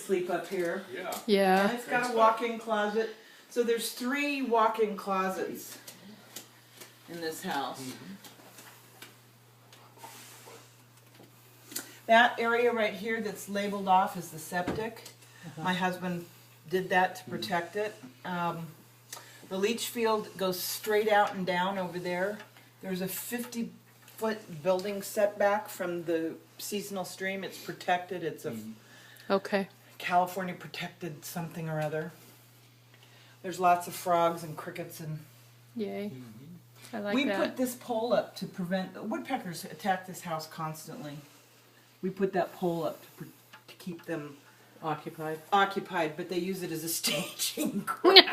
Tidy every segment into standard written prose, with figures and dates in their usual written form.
sleep up here. Yeah. Yeah. And it's got a walk-in closet. So there's 3 walk-in closets in this house. That area right here that's labeled off is the septic. My husband did that to protect it. The leach field goes straight out and down over there. There's a 50-foot building setback from the seasonal stream. It's protected. It's a Okay. California protected something or other. There's lots of frogs and crickets and Yay. I like we that. put this pole up to prevent woodpeckers attack this house constantly. We put that pole up to keep them occupied, but they use it as a staging ground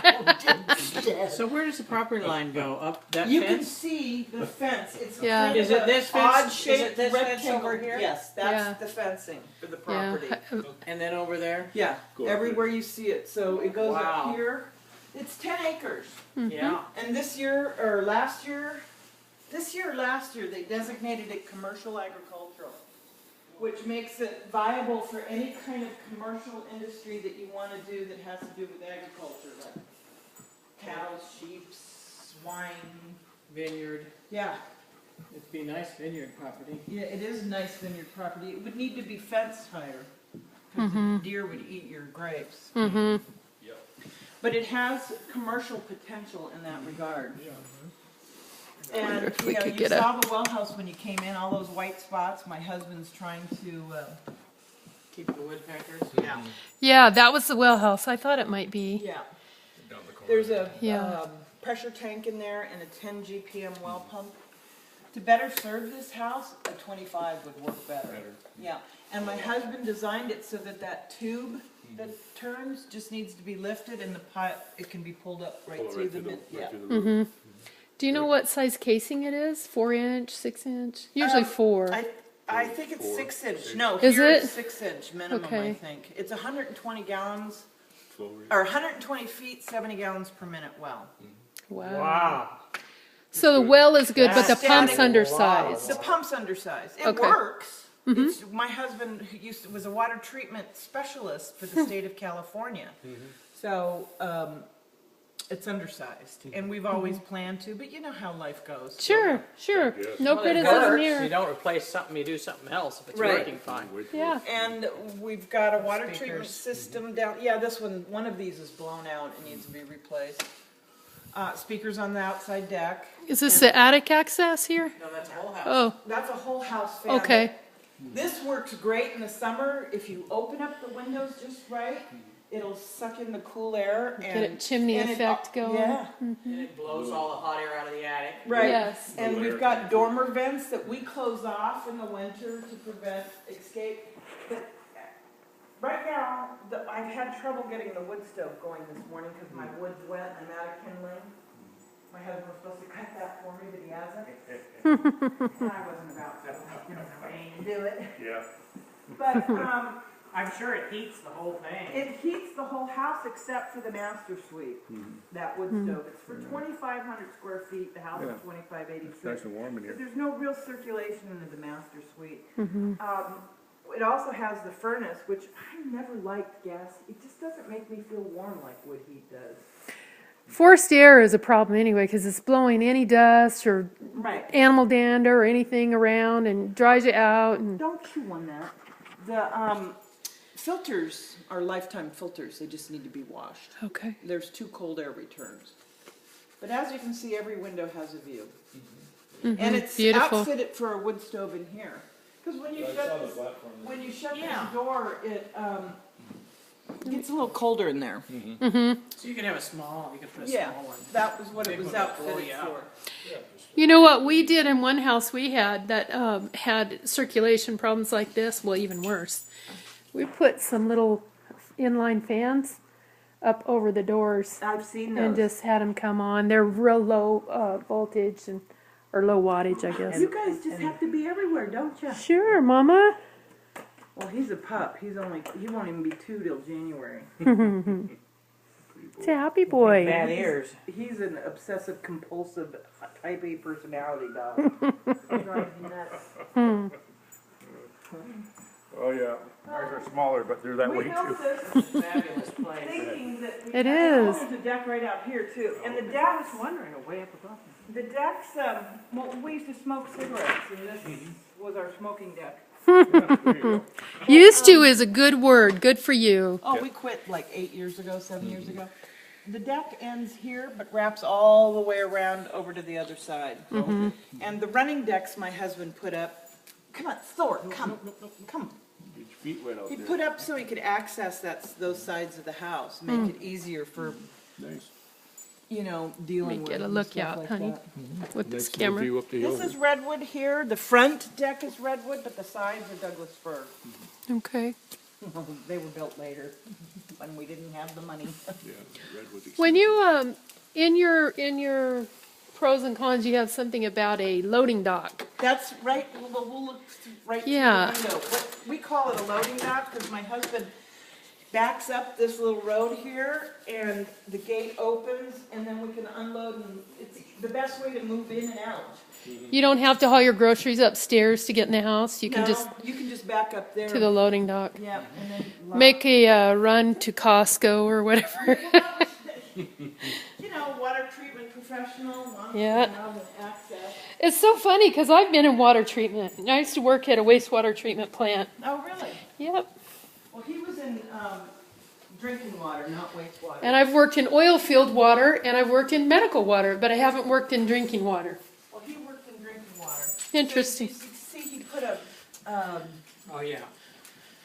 instead. So where does the property line go? Up that You fence? can see the fence. It's Yeah. kind of Is it a this fence? odd-shaped Is it this fence rectangle. over here? Yes, that's Yeah. the fencing for the Yeah. property. And then over there? Yeah, Go up everywhere you see it. So it goes Wow. up here. It's 10 acres. Yeah. And this year, or last year, they designated it commercial agricultural, which makes it viable for any kind of commercial industry that you want to do that has to do with agriculture, like cattle, sheep, swine. Vineyard. Yeah, It'd be nice vineyard property. yeah, it is nice vineyard property. It would need to be fenced higher, because the deer would eat your grapes. Mm-hmm. Yep. But it has commercial potential in that regard. Yeah. And if you we know, could you get a- saw the well house when you came in, all those white spots. My husband's trying to, Keep the woodpeckers. yeah, Yeah, that was the well house. I thought it might be. yeah. Down the corner. There's a Yeah. pressure tank in there and a 10 GPM well pump. To better serve this house, a 25 would work better. Yeah, and my husband designed it so that that tube that turns just needs to be lifted and the pipe, it can be pulled up right Pull it through right the through mid, yeah. right through the roof. Do you know what size casing it is? 4-inch, 6-inch? Usually 4. I think it's 4, 6-inch. No, Is here it? it's 6-inch minimum, I Okay. think. It's 120 gallons, Flow rate. or 120 feet, 70 gallons per minute well. Wow. So the well is good, but the That's pump's static. undersized. The pump's undersized. It Okay. works. It's, my husband who was a water treatment specialist for the state of California. So it's undersized. And we've always planned to, but you know how life goes. Sure, sure. Yes. No Well, it criticism works. here. You don't replace something, you do something else if it's Right. working fine. Wait till Yeah. And we've got a water Speakers. treatment system down. Yeah, this one of these is blown out and needs to be replaced. Speakers on the outside deck. Is this the attic access here? No, that's a whole house. Oh, That's a whole house fan. okay. This works great in the summer. If you open up the windows just right, it'll suck in the cool air and Get a chimney and it- effect going. Yeah, And it blows all the hot air out of the attic. right. Yes. And Little we've air got conditioning. dormer vents that we close off in the winter to prevent escape. But right now, I've had trouble getting the wood stove going this morning because my wood's wet and I'm out of kindling. My husband was supposed to cut that for me, but he hasn't. And I wasn't about to, do it. Yeah. But I'm sure it heats the whole thing. it heats the whole house except for the master suite. That wood stove. It's for 2,500 square feet. The house Yeah. is 2,586. It's nice and warm in But here. there's no real circulation into the master suite. It also has the furnace, which I never liked gas. It just doesn't make me feel warm like wood heat does. Forced air is a problem anyway because it's blowing any dust or Right. animal dander or anything around and dries you out. And Don't chew on that. The filters are lifetime filters. They just need to be washed. okay. There's 2 cold air returns. But as you can see, every window has a view. And it's Beautiful. outfitted for a wood stove in here. Because when you shut this, when you shut Yeah. this door, it gets a little colder in there. So you could have a small, you could put a Yeah, small one. that was what it Big was one would blow outfitted you out. for. You know what we did in one house we had that had circulation problems like this? Well, even worse. We put some little inline fans up over the doors I've seen and those. just had them come on. They're real low voltage or low wattage, I guess. You guys just have to be everywhere, don't you? Sure, Mama. Well, he's a pup. He won't even be 2 till January. It's a happy boy. Bad ears. He's an obsessive compulsive type A personality dog. He drives me nuts. Oh, yeah. Ours are smaller, but they're that We way built too. this It's a fabulous place. thinking that we It had, is. there's a deck right out here too, and the I was decks, wondering, way up above. the decks, well, we used to smoke cigarettes, and this was our smoking deck. There you go. Used to is a good word. Good for you. Oh, we quit like 8 years ago, 7 years ago. The deck ends here, but wraps all the way around over to the other side. And the running decks my husband put up, come on, Thor, come. Get your feet wet out He there. put up so he could access those sides of the house, make it easier for, Nice. you know, dealing with. Get a and look stuff out, like honey, that. with this Nice little camera. view up the hill. This is redwood here, the front deck is redwood, but the sides are Douglas fir. Okay. They were built later, when we didn't have the money. Yeah, redwood's When you in your pros and cons, you have something about a loading dock. That's right, we'll look right through Yeah. the window. We call it a loading dock because my husband backs up this little road here and the gate opens and then we can unload and it's the best way to move in and out. You don't have to haul your groceries upstairs to get in the house. You can No, just you can just back up there. to the loading dock. Yeah, and then lock. Make a run to Costco or whatever. You know, water treatment professional wants Yeah. to have access. It's so funny because I've been in water treatment. I used to work at a wastewater treatment plant. Oh, really? Yep. Well, he was in drinking water, not wastewater. And I've worked in oil field water and I've worked in medical water, but I haven't worked in drinking water. Well, he worked in drinking water. Interesting. So, you see, he put a, Oh, yeah.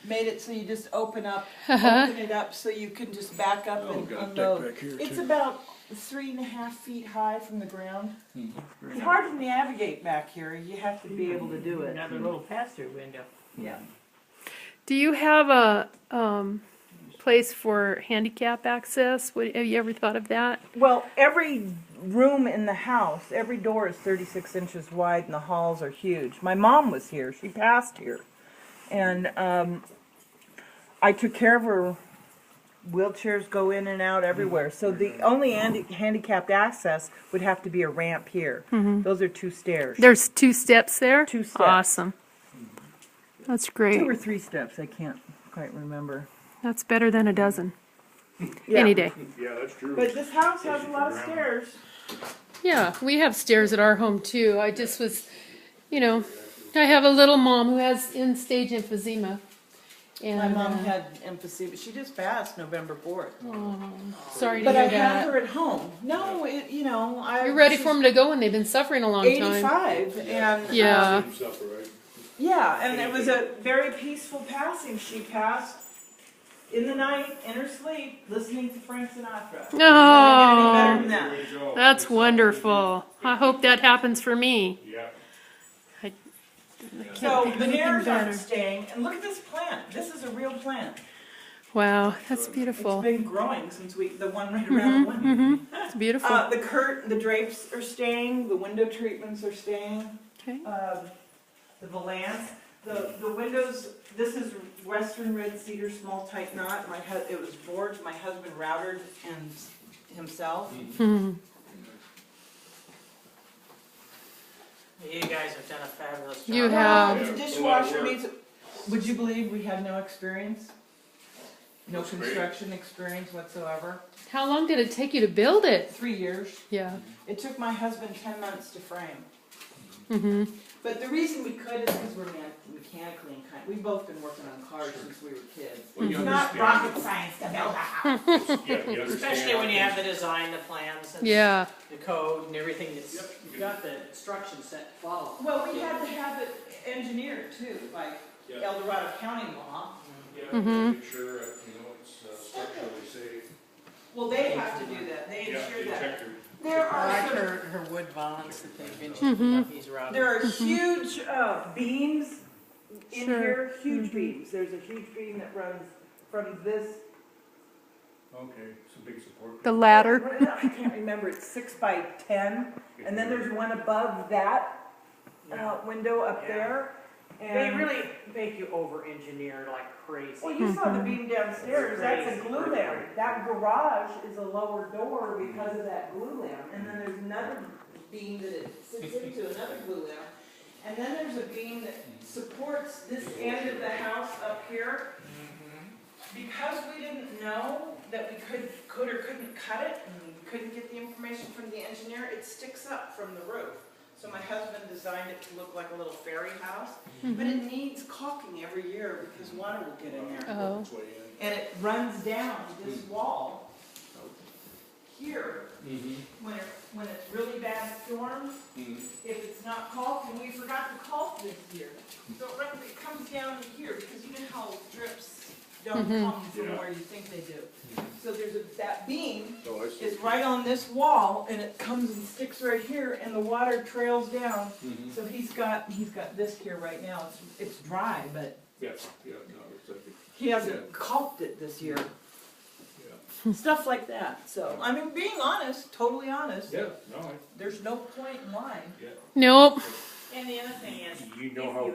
made it so you just open Uh-huh. it up so you can just back up and got a deck unload. back here, It's too. about 3.5 feet high from the ground. It's hard to navigate back here. You have to be able to do it. Another little pass-through window. Yeah. Do you have a place for handicap access? Have you ever thought of that? Well, every room in the house, every door is 36 inches wide and the halls are huge. My mom was here. She passed here. And I took care of her. Wheelchairs go in and out everywhere. So the only handicapped access would have to be a ramp here. Those are 2 stairs. There's 2 steps there? 2 steps. Awesome. That's 2 great. or 3 steps. I can't quite remember. That's better than a dozen. Yeah. Any day. Yeah, that's true. But this house has a lot of stairs. Yeah, we have stairs at our home too. I just was, you know, I have a little mom who has end-stage emphysema. And, My mom had emphysema, but she just passed November 4th. sorry to But I hear had that. her at home. No, you know, You're ready for them to go when they've been suffering a long time. 85, and Yeah. yeah, and it was a very peaceful passing. She passed in the night, in her sleep, listening to Frank Sinatra. Doesn't get any better than that. That's wonderful. I hope that happens for me. Yeah. I can't So think of the anything neighbors aren't better. staying, and look at this plant. This is a real plant. Wow, that's It's beautiful. been growing since the one right around the window. It's beautiful. The drapes are staying. The window treatments are staying. Okay. The valance, the windows. This is Western red cedar, small tight knot. It was boards. My husband routed and himself. You guys have done a fabulous job. You Well, have. the dishwasher needs. Would you believe we had no experience? No That's great. construction experience whatsoever. How long did it take you to build it? 3 years. Yeah. It took my husband 10 months to frame. Mm-hmm. But the reason we could is because we're mechanically inclined. We've both been working on cars since we were kids. Well, you It's not understand. rocket science to build a house. Yeah, you understand Especially how when you things- have the design, the plans, and Yeah. the code and everything. You've got the instruction set to follow. Well, we had to have it engineered too, by Yeah. El Dorado County law. Yeah, Mhm. make sure, it's structurally safe. Well, they have to do that. They Yeah, ensure they that. check There I like are her wood valance that they've been these routed. there are huge beams in Sure. here. Huge beams. There's a huge beam that runs from this. Okay, it's a big support. The ladder. I can't remember. It's 6 by 10, and then there's one above that window up Yeah. there. They And really make you over-engineer like crazy. well, you saw the beam downstairs. That's a glue lamp. That garage is a lower door because of that glue lamp, and then there's another beam that it sits into another glue lamp. And then there's a beam that supports this end of the house up here. Because we didn't know that we could or couldn't cut it, and we couldn't get the information from the engineer, it sticks up from the roof. So my husband designed it to look like a little fairy house, but it needs caulking every year because water will get in there. Oh. It's way in. And it runs down this wall here when it's really bad storms. If it's not caulked, and we forgot to caulk this year. So it comes down here because you know how drips don't come from where you think they do. So there's that beam Oh, I see. is right on this wall, and it comes and sticks right here, and the water trails down. So he's got this here right now. It's dry, but Yeah, no, it's like, he hasn't caulked it this year. yeah. Stuff like that. So I mean, being honest, totally honest. Yeah, no, There's no point in lying. yeah. Nope. And the other thing is, You know if how you